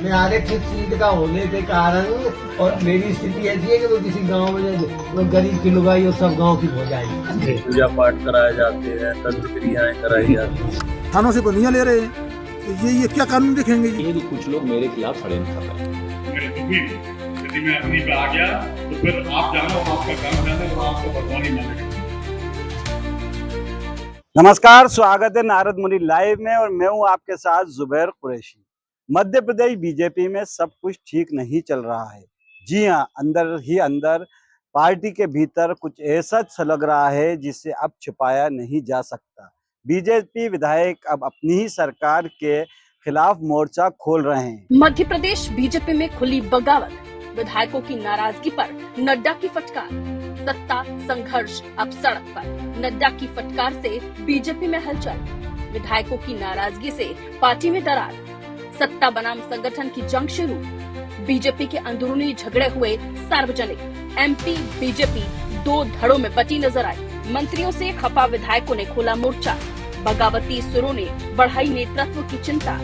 मैं आरक्षित सीट का होने के कारण और मेरी स्थिति ऐसी है कि वो किसी गांव में वो गरीब की लुगाई और सब गांव की हो जाएगी। पूजा पाठ कराए जाते हैं, तंत्र क्रियाएं कराई जाती हैं। थानों से बंदियां ले रहे हैं तो ये क्या कानून देखेंगे? ये भी कुछ लोग मेरे खिलाफ षड्यंत्र कर रहे हैं। मेरे दुखी यदि मैं अपनी पे आ गया तो फिर आप जानो आपका काम जाने और आपको भगवान ही मानेगा। नमस्कार, स्वागत है नारद मुनि लाइव में और मैं हूं आपके साथ जुबैर कुरैशी। मध्य प्रदेश बीजेपी में सब कुछ ठीक नहीं चल रहा है। जी हां, अंदर ही अंदर पार्टी के भीतर कुछ ऐसा लग रहा है जिसे अब छिपाया नहीं जा सकता। बीजेपी विधायक अब अपनी ही सरकार के खिलाफ मोर्चा खोल रहे हैं। मध्य प्रदेश बीजेपी में खुली बगावत, विधायकों की नाराजगी पर नड्डा की फटकार। सत्ता संघर्ष अब सड़क पर, नड्डा की फटकार से बीजेपी में हलचल। विधायकों की नाराजगी से पार्टी में दरार, सत्ता बनाम संगठन की जंग शुरू। बीजेपी के अंदरूनी झगड़े हुए सार्वजनिक। एमपी बीजेपी दो धड़ों में बटी नजर आई। मंत्रियों से खफा विधायकों ने खोला मोर्चा। बगावती सुरों ने बढ़ाई नेतृत्व की चिंता।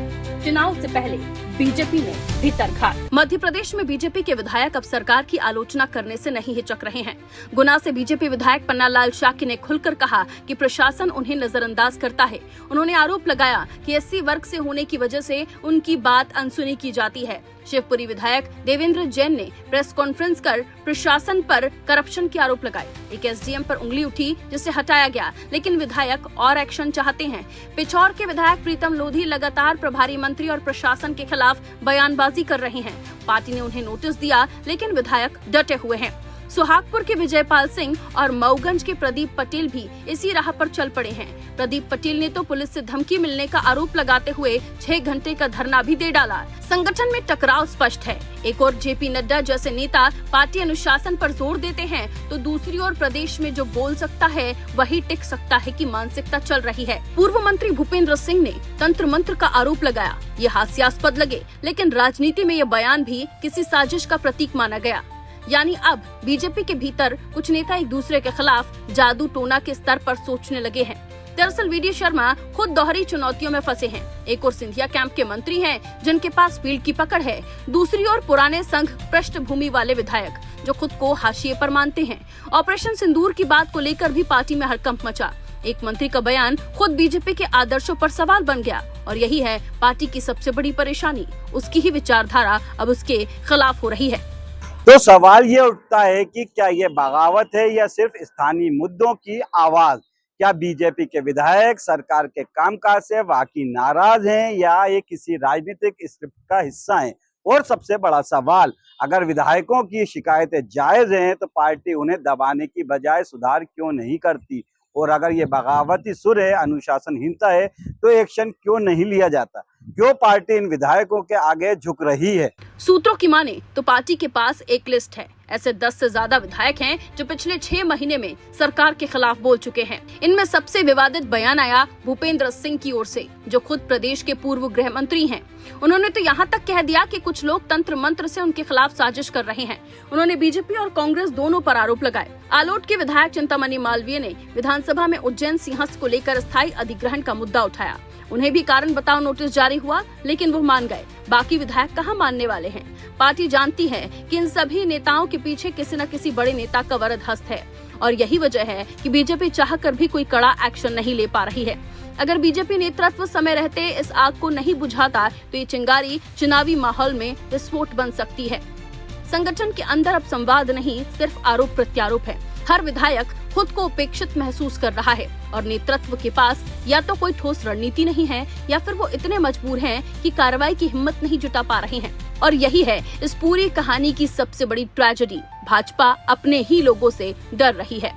चुनाव से पहले बीजेपी ने भीतर घात। मध्य प्रदेश में बीजेपी के विधायक अब सरकार की आलोचना करने से नहीं हिचक रहे हैं। गुना से बीजेपी विधायक पन्नालाल शाक्य ने खुलकर कहा कि प्रशासन उन्हें नजरअंदाज करता है। उन्होंने आरोप लगाया कि एससी वर्ग से होने की वजह से उनकी बात अनसुनी की जाती है। शिवपुरी विधायक देवेंद्र जैन ने प्रेस कॉन्फ्रेंस कर प्रशासन पर करप्शन के आरोप लगाए। एक एसडीएम पर उंगली उठी जिसे हटाया गया, लेकिन विधायक और एक्शन चाहते हैं। पिछौर के विधायक प्रीतम लोधी लगातार प्रभारी मंत्री और प्रशासन के खिलाफ बयानबाजी कर रहे हैं। पार्टी ने उन्हें नोटिस दिया, लेकिन विधायक डटे हुए हैं। सुहागपुर के विजयपाल सिंह और मऊगंज के प्रदीप पटेल भी इसी राह पर चल पड़े हैं। प्रदीप पटेल ने तो पुलिस से धमकी मिलने का आरोप लगाते हुए 6 घंटे का धरना भी दे डाला। संगठन में टकराव स्पष्ट है। एक और जेपी नड्डा जैसे नेता पार्टी अनुशासन पर जोर देते हैं, तो दूसरी ओर प्रदेश में जो बोल सकता है वही टिक सकता है की मानसिकता चल रही है। पूर्व मंत्री भूपेंद्र सिंह ने तंत्र मंत्र का आरोप लगाया। ये हास्यास्पद लगे, लेकिन राजनीति में ये बयान भी किसी साजिश का प्रतीक माना गया। यानी अब बीजेपी के भीतर कुछ नेता एक दूसरे के खिलाफ जादू टोना के स्तर पर सोचने लगे हैं। दरअसल वीडी शर्मा खुद दोहरी चुनौतियों में फंसे हैं। एक और सिंधिया कैंप के मंत्री हैं जिनके पास फील्ड की पकड़ है, दूसरी ओर पुराने संघ पृष्ठभूमि वाले विधायक जो खुद को हाशिए पर मानते हैं। ऑपरेशन सिंदूर की बात को लेकर भी पार्टी में हड़कंप मचा। एक मंत्री का बयान खुद बीजेपी के आदर्शों पर सवाल बन गया और यही है पार्टी की सबसे बड़ी परेशानी। उसकी ही विचारधारा अब उसके खिलाफ हो रही है। तो सवाल ये उठता है कि क्या ये बगावत है या सिर्फ स्थानीय मुद्दों की आवाज? क्या बीजेपी के विधायक सरकार के कामकाज से वाकई नाराज हैं या ये किसी राजनीतिक स्क्रिप्ट का हिस्सा हैं? और सबसे बड़ा सवाल, अगर विधायकों की शिकायतें जायज हैं तो पार्टी उन्हें दबाने की बजाय सुधार क्यों नहीं करती? और अगर ये बगावती सुर है, अनुशासनहीनता है, तो एक्शन क्यों नहीं लिया जाता? क्यों पार्टी इन विधायकों के आगे झुक रही है? सूत्रों की माने तो पार्टी के पास एक लिस्ट है। ऐसे 10 से ज्यादा विधायक हैं जो पिछले 6 महीने में सरकार के खिलाफ बोल चुके हैं। इनमें सबसे विवादित बयान आया भूपेंद्र सिंह की ओर से, जो खुद प्रदेश के पूर्व गृह मंत्री हैं। उन्होंने तो यहाँ तक कह दिया कि कुछ लोग तंत्र मंत्र से उनके खिलाफ साजिश कर रहे हैं। उन्होंने बीजेपी और कांग्रेस दोनों पर आरोप लगाए। आलोट के विधायक चिंतामणि मालवीय ने विधानसभा में उज्जैन सिंहस्थ को लेकर स्थायी अधिग्रहण का मुद्दा उठाया। उन्हें भी कारण बताओ नोटिस जारी हुआ, लेकिन वो मान गए। बाकी विधायक कहाँ मानने वाले हैं? पार्टी जानती है कि इन सभी नेताओं के पीछे किसी न किसी बड़े नेता का वरद हस्त है और यही वजह है कि बीजेपी चाहकर भी कोई कड़ा एक्शन नहीं ले पा रही है। अगर बीजेपी नेतृत्व समय रहते इस आग को नहीं बुझाता तो ये चिंगारी चुनावी माहौल में विस्फोट बन सकती है। संगठन के अंदर अब संवाद नहीं, सिर्फ आरोप प्रत्यारोप है। हर विधायक खुद को उपेक्षित महसूस कर रहा है और नेतृत्व के पास या तो कोई ठोस रणनीति नहीं है या फिर वो इतने मजबूर हैं कि कार्रवाई की हिम्मत नहीं जुटा पा रहे हैं। और यही है इस पूरी कहानी की सबसे बड़ी ट्रेजेडी। भाजपा अपने ही लोगों से डर रही है।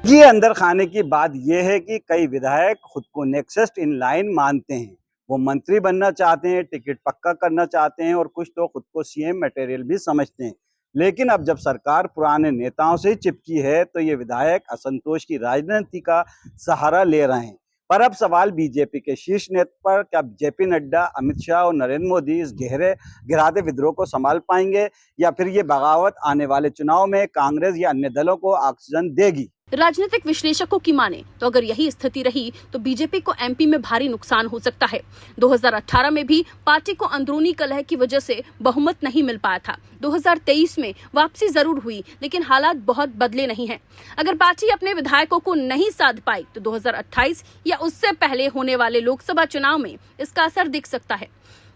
ये अंदर खाने की बात यह है कि कई विधायक खुद को नेक्स्ट इन लाइन मानते हैं। वो मंत्री बनना चाहते हैं, टिकट पक्का करना चाहते हैं और कुछ तो खुद को सीएम मटेरियल भी समझते हैं। लेकिन अब जब सरकार पुराने नेताओं से चिपकी है तो ये विधायक असंतोष की राजनीति का सहारा ले रहे हैं। पर अब सवाल बीजेपी के शीर्ष नेतृत्व पर, क्या जेपी नड्डा, अमित शाह और नरेंद्र मोदी इस गिराते विद्रोह को संभाल पाएंगे या फिर ये बगावत आने वाले चुनाव में कांग्रेस या अन्य दलों को ऑक्सीजन देगी? राजनीतिक विश्लेषकों की माने तो अगर यही स्थिति रही तो बीजेपी को एमपी में भारी नुकसान हो सकता है। 2018 में भी पार्टी को अंदरूनी कलह की वजह से बहुमत नहीं मिल पाया था। 2023 में वापसी जरूर हुई, लेकिन हालात बहुत बदले नहीं हैं। अगर पार्टी अपने विधायकों को नहीं साध पाई तो 2028 या उससे पहले होने वाले लोकसभा चुनाव में इसका असर दिख सकता है।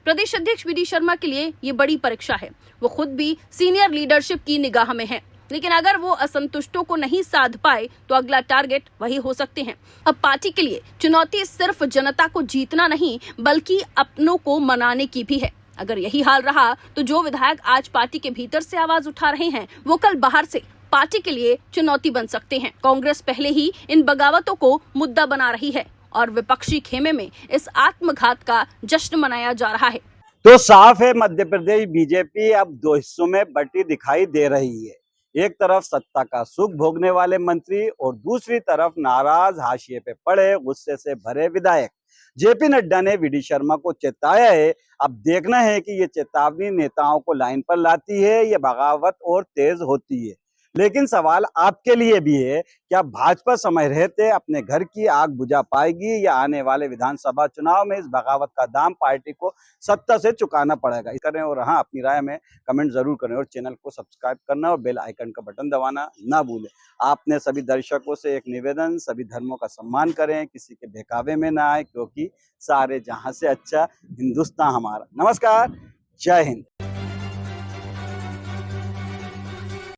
प्रदेश अध्यक्ष वीडी शर्मा के लिए ये बड़ी परीक्षा है। वो खुद भी सीनियर लीडरशिप की निगाह में है, लेकिन अगर वो असंतुष्टों को नहीं साध पाए तो अगला टारगेट वही हो सकते हैं। अब पार्टी के लिए चुनौती सिर्फ जनता को जीतना नहीं बल्कि अपनों को मनाने की भी है। अगर यही हाल रहा तो जो विधायक आज पार्टी के भीतर से आवाज उठा रहे हैं वो कल बाहर से पार्टी के लिए चुनौती बन सकते हैं। कांग्रेस पहले ही इन बगावतों को मुद्दा बना रही है और विपक्षी खेमे में इस आत्मघात का जश्न मनाया जा रहा है। तो साफ है, मध्य प्रदेश बीजेपी अब दो हिस्सों में बटी दिखाई दे रही है। एक तरफ सत्ता का सुख भोगने वाले मंत्री और दूसरी तरफ नाराज, हाशिए पे पड़े, गुस्से से भरे विधायक। जेपी नड्डा ने वीडी शर्मा को चेताया है। अब देखना है कि ये चेतावनी नेताओं को लाइन पर लाती है या बगावत और तेज होती है। लेकिन सवाल आपके लिए भी है, क्या भाजपा समय रहते अपने घर की आग बुझा पाएगी या आने वाले विधानसभा चुनाव में इस बगावत का दाम पार्टी को सत्ता से चुकाना पड़ेगा? करें और हाँ, अपनी राय में कमेंट जरूर करें और चैनल को सब्सक्राइब करना और बेल आइकन का बटन दबाना ना भूलें। आपने सभी दर्शकों से एक निवेदन, सभी धर्मों का सम्मान करें, किसी के बहकावे में ना आए, क्योंकि सारे जहां से अच्छा हिंदुस्तान हमारा। नमस्कार, जय हिंद।